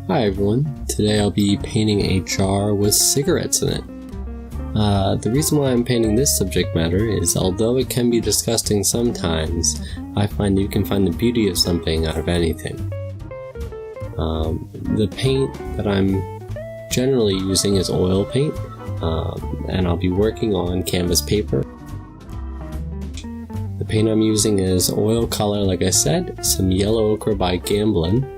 Hi everyone, today I'll be painting a jar with cigarettes in it. The reason why I'm painting this subject matter is, although it can be disgusting sometimes, I find you can find the beauty of something out of anything. The paint that I'm generally using is oil paint, and I'll be working on canvas paper. The paint I'm using is oil color, like I said, some yellow ochre by Gamblin,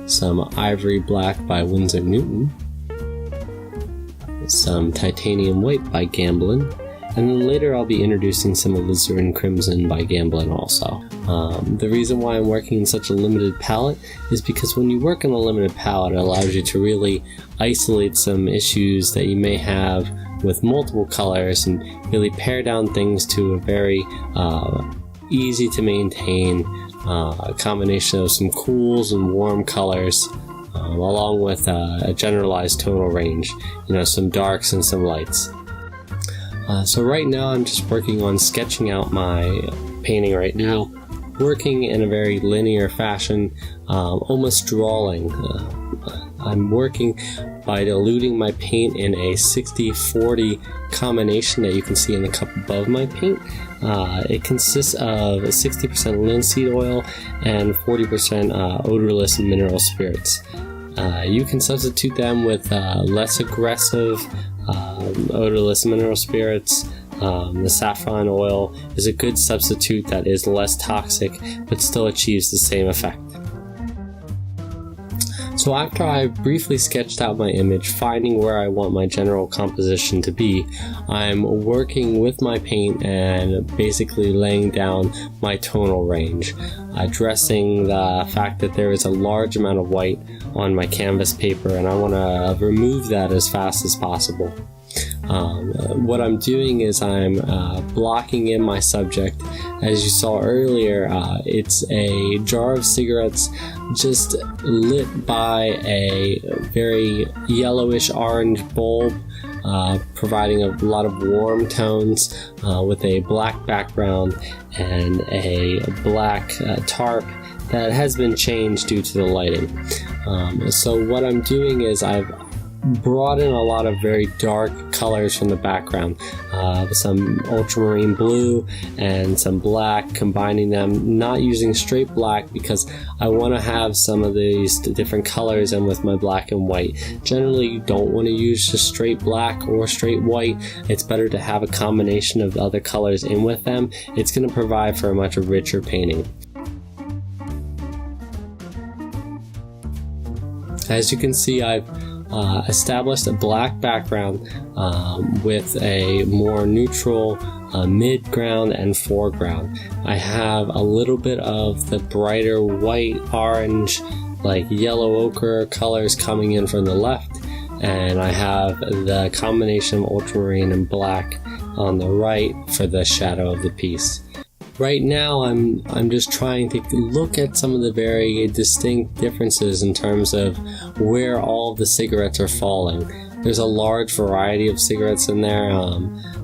some ivory black by Winsor Newton, some titanium white by Gamblin, and then later I'll be introducing some alizarin crimson by Gamblin also. The reason why I'm working in such a limited palette is because when you work on a limited palette, it allows you to really isolate some issues that you may have with multiple colors and really pare down things to a very easy to maintain combination of some cools and warm colors, along with a generalized tonal range, some darks and some lights. So right now I'm just working on sketching out my painting right now, working in a very linear fashion, almost drawing. I'm working by diluting my paint in a 60-40 combination that you can see in the cup above my paint. It consists of 60% linseed oil and 40% odorless mineral spirits. You can substitute them with less aggressive odorless mineral spirits. The saffron oil is a good substitute that is less toxic but still achieves the same effect. So after I briefly sketched out my image, finding where I want my general composition to be, I'm working with my paint and basically laying down my tonal range, addressing the fact that there is a large amount of white on my canvas paper and I want to remove that as fast as possible. What I'm doing is I'm blocking in my subject. As you saw earlier, it's a jar of cigarettes just lit by a very yellowish orange bulb, providing a lot of warm tones with a black background and a black tarp that has been changed due to the lighting. So what I'm doing is I've brought in a lot of very dark colors from the background, some ultramarine blue and some black, combining them, not using straight black because I want to have some of these different colors in with my black and white. Generally, you don't want to use just straight black or straight white. It's better to have a combination of other colors in with them. It's going to provide for a much richer painting. As you can see, I've established a black background with a more neutral mid-ground and foreground. I have a little bit of the brighter white, orange, like yellow ochre colors coming in from the left, and I have the combination of ultramarine and black on the right for the shadow of the piece. Right now, I'm just trying to look at some of the very distinct differences in terms of where all of the cigarettes are falling. There's a large variety of cigarettes in there.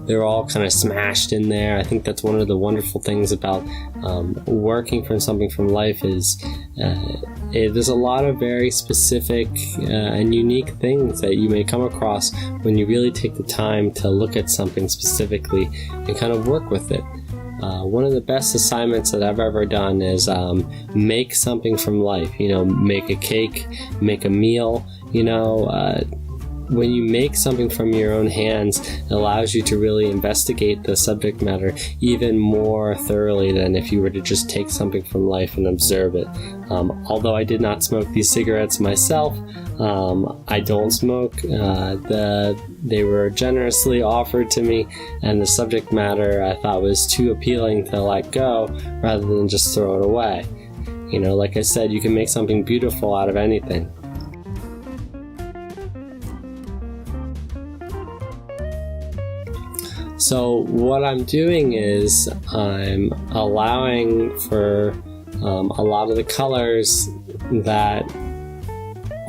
They're all kind of smashed in there. I think that's one of the wonderful things about working from something from life is there's a lot of very specific and unique things that you may come across when you really take the time to look at something specifically and kind of work with it. One of the best assignments that I've ever done is make something from life. Make a cake, make a meal. When you make something from your own hands, it allows you to really investigate the subject matter even more thoroughly than if you were to just take something from life and observe it. Although I did not smoke these cigarettes myself, I don't smoke. They were generously offered to me, and the subject matter I thought was too appealing to let go rather than just throw it away. Like I said, you can make something beautiful out of anything. So what I'm doing is I'm allowing for a lot of the colors that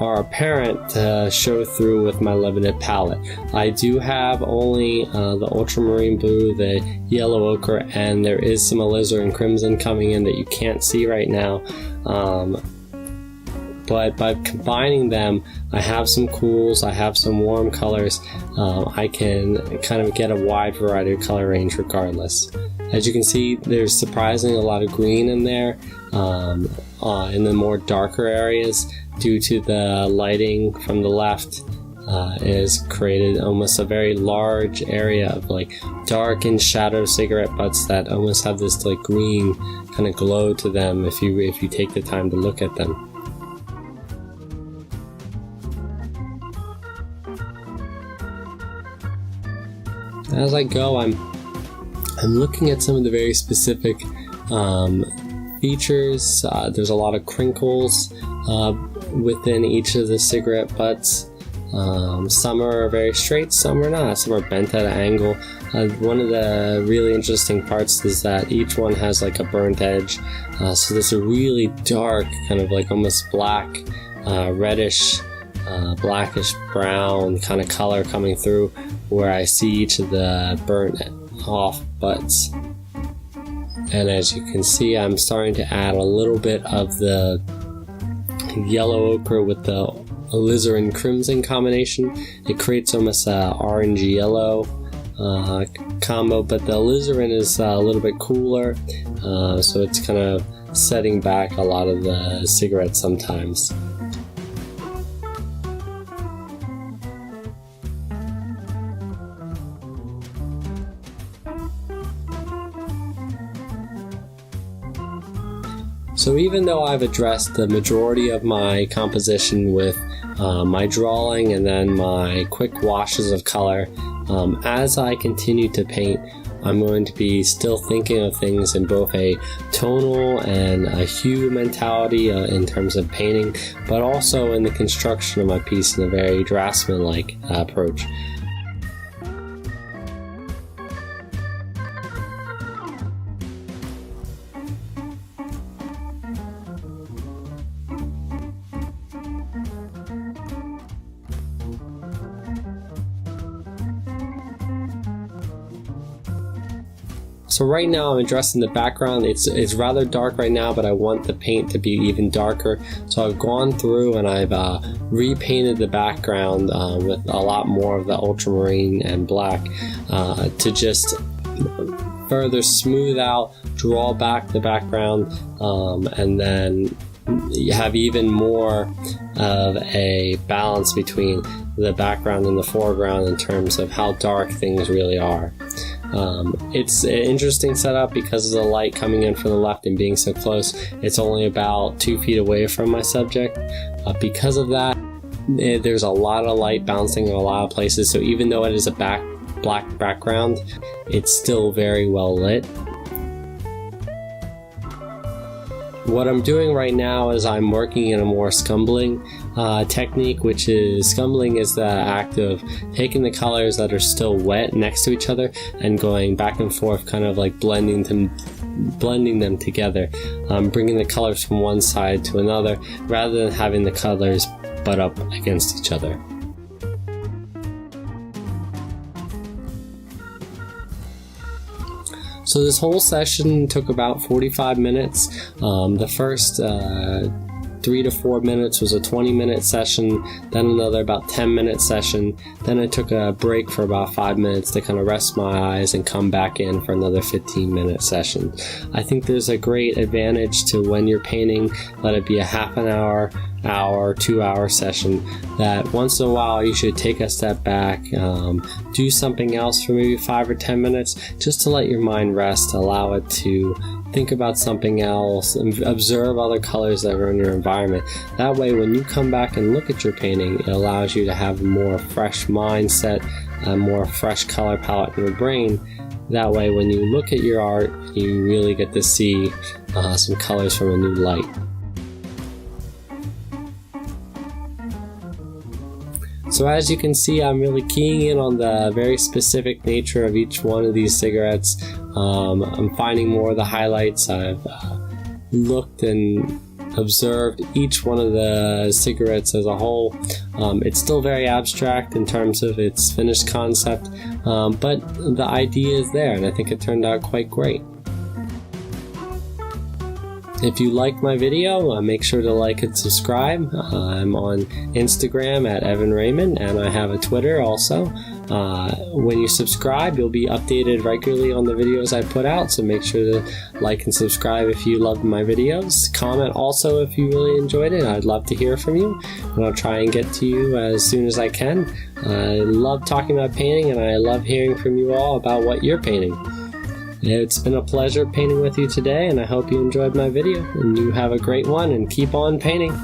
are apparent to show through with my limited palette. I do have only the ultramarine blue, the yellow ochre, and there is some alizarin crimson coming in that you can't see right now. but by combining them, I have some cools, I have some warm colors. I can kind of get a wide variety of color range regardless. As you can see, there's surprisingly a lot of green in there in the more darker areas due to the lighting from the left. Is created almost a very large area of like dark and shadow cigarette butts that almost have this like green kind of glow to them if you take the time to look at them. As I go, I'm looking at some of the very specific features. There's a lot of crinkles within each of the cigarette butts. Some are very straight, some are not. Some are bent at an angle. One of the really interesting parts is that each one has like a burnt edge. So there's a really dark, kind of like almost black, reddish, blackish brown kind of color coming through where I see each of the burnt off butts. And as you can see, I'm starting to add a little bit of the yellow ochre with the alizarin crimson combination. It creates almost a orange yellow combo, but the alizarin is a little bit cooler, so it's kind of setting back a lot of the cigarettes sometimes. So even though I've addressed the majority of my composition with my drawing and then my quick washes of color, as I continue to paint, I'm going to be still thinking of things in both a tonal and a hue mentality in terms of painting, but also in the construction of my piece in a very draftsman-like approach. So right now I'm addressing the background. It's rather dark right now, but I want the paint to be even darker. So I've gone through and I've repainted the background with a lot more of the ultramarine and black to just further smooth out, draw back the background, and then you have even more of a balance between the background and the foreground in terms of how dark things really are. It's an interesting setup because of the light coming in from the left and being so close. It's only about 2 feet away from my subject. Because of that, there's a lot of light bouncing in a lot of places, so even though it is a black background, it's still very well lit. What I'm doing right now is I'm working in a more scumbling technique, which is scumbling is the act of taking the colors that are still wet next to each other and going back and forth, kind of like blending them together, bringing the colors from one side to another rather than having the colors butt up against each other. So this whole session took about 45 minutes. The first 3 to 4 minutes was a 20-minute session, then another about 10-minute session. Then I took a break for about 5 minutes to kind of rest my eyes and come back in for another 15-minute session. I think there's a great advantage to when you're painting, let it be a half an hour, 2-hour session, that once in a while you should take a step back, do something else for maybe 5 or 10 minutes just to let your mind rest, allow it to think about something else, and observe other colors that are in your environment. That way when you come back and look at your painting, it allows you to have a more fresh mindset, a more fresh color palette in your brain. That way when you look at your art, you really get to see some colors from a new light. So as you can see, I'm really keying in on the very specific nature of each one of these cigarettes. I'm finding more of the highlights. I've looked and observed each one of the cigarettes as a whole. It's still very abstract in terms of its finished concept, but the idea is there, and I think it turned out quite great. If you liked my video, make sure to like and subscribe. I'm on Instagram at Evan Raymond, and I have a Twitter also. When you subscribe, you'll be updated regularly on the videos I put out, so make sure to like and subscribe if you loved my videos. Comment also if you really enjoyed it. I'd love to hear from you, and I'll try and get to you as soon as I can. I love talking about painting, and I love hearing from you all about what you're painting. It's been a pleasure painting with you today, and I hope you enjoyed my video, and you have a great one, and keep on painting.